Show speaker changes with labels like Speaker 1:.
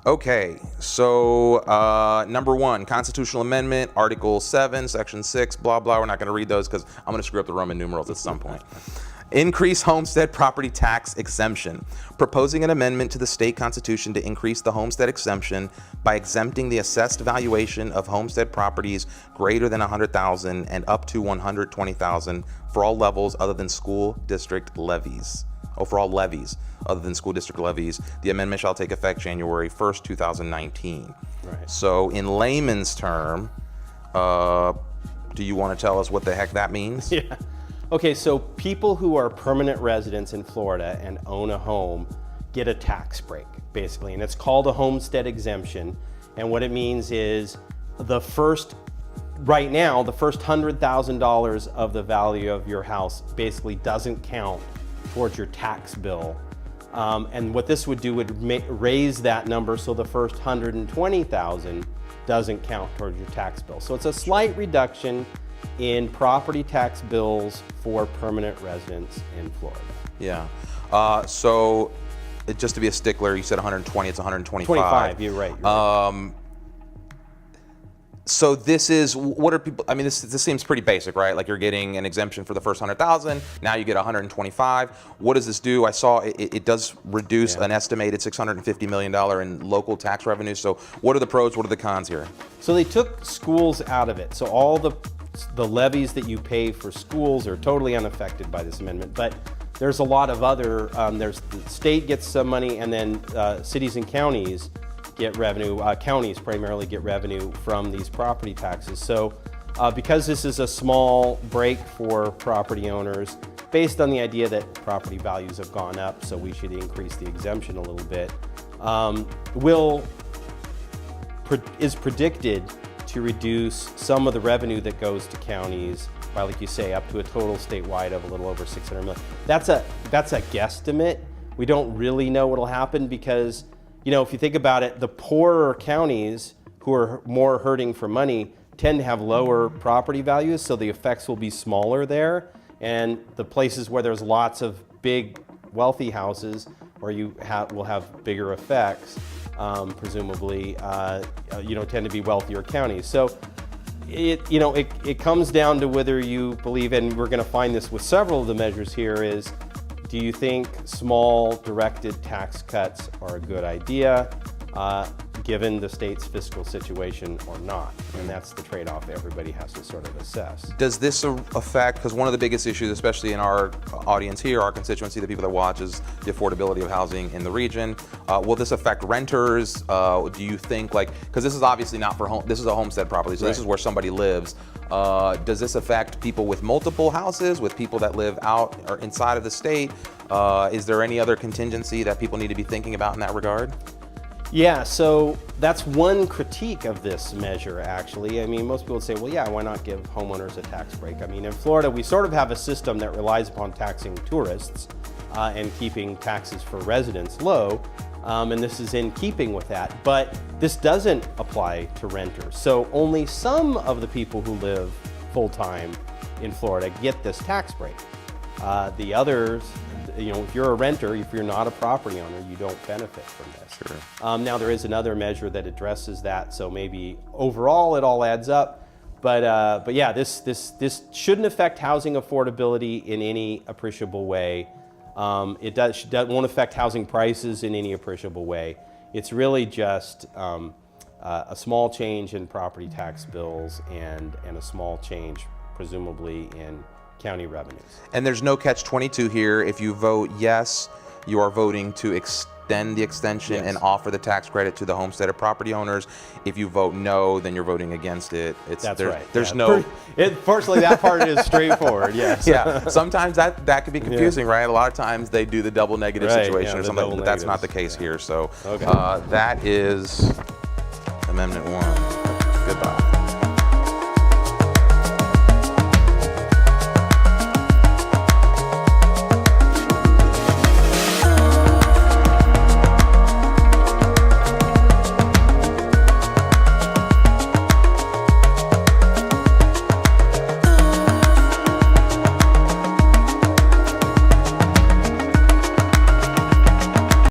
Speaker 1: Okay, so number one, constitutional amendment, Article 7, Section 6, blah, blah. We're not going to read those because I'm going to screw up the Roman numerals at some point. Increase homestead property tax exemption. Proposing an amendment to the state constitution to increase the homestead exemption by exempting the assessed valuation of homestead properties greater than $100,000 and up to $120,000 for all levels other than school district levies. For all levies other than school district levies. The amendment shall take effect January 1st, 2019.
Speaker 2: Right.
Speaker 1: So in layman's term, do you want to tell us what the heck that means?
Speaker 2: Yeah. Okay, so people who are permanent residents in Florida and own a home get a tax break, basically, and it's called a homestead exemption. And what it means is right now, the first $100,000 of the value of your house basically doesn't count towards your tax bill. And what this would do would raise that number so the first $120,000 doesn't count towards your tax bill. So it's a slight reduction in property tax bills for permanent residents in Florida.
Speaker 1: Yeah. So just to be a stickler, you said 120, it's 125.
Speaker 2: 25, you're right.
Speaker 1: So this is, what are people, I mean, this seems pretty basic, right? Like you're getting an exemption for the first 100,000, now you get 125. What does this do? I saw it does reduce an estimated $650 million in local tax revenue. So what are the pros, what are the cons here?
Speaker 2: So they took schools out of it. So all the levies that you pay for schools are totally unaffected by this amendment. But there's a lot of other, the state gets some money, and then cities and counties get revenue, counties primarily get revenue from these property taxes. So because this is a small break for property owners, based on the idea that property values have gone up, so we should increase the exemption a little bit, is predicted to reduce some of the revenue that goes to counties by, like you say, up to a total statewide of a little over 600 million. That's a guesstimate. We don't really know what'll happen because, you know, if you think about it, the poorer counties who are more hurting for money tend to have lower property values, so the effects will be smaller there. And the places where there's lots of big, wealthy houses, where you will have bigger effects, presumably, tend to be wealthier counties. So it comes down to whether you believe, and we're going to find this with several of the measures here, is do you think small directed tax cuts are a good idea given the state's fiscal situation or not? And that's the trade-off everybody has to sort of assess.
Speaker 1: Does this affect, because one of the biggest issues, especially in our audience here, our constituency, the people that watch, is the affordability of housing in the region. Will this affect renters? Do you think, because this is obviously not for home, this is a homestead property, so This is where somebody lives. Does this affect people with multiple houses, with people that live out or inside of the state? Is there any other contingency that people need to be thinking about in that regard?
Speaker 2: Yeah, so that's one critique of this measure, actually. I mean, most people would say, well, yeah, why not give homeowners a tax break? I mean, in Florida, we sort of have a system that relies upon taxing tourists and keeping taxes for residents low, and this is in keeping with that. But this doesn't apply to renters. So only some of the people who live full-time in Florida get this tax break. The others, if you're a renter, if you're not a property owner, you don't benefit from this.
Speaker 1: Sure.
Speaker 2: Now there is another measure that addresses that, so maybe overall it all adds up. But yeah, this shouldn't affect housing affordability in any appreciable way. It won't affect housing prices in any appreciable way. It's really just a small change in property tax bills and a small change, presumably, in county revenues. And
Speaker 1: there's no catch-22 here. If you vote yes, you are voting to extend the extension and offer the tax credit to the homesteaded property owners. If you vote no, then you're voting against it.
Speaker 2: That's right.
Speaker 1: There's
Speaker 2: fortunately, that part is straightforward, yes.
Speaker 1: Yeah, sometimes that can be confusing, right? A lot of times they do the double negative situation or something, but that's not the case here. So that is Amendment 1. Goodbye.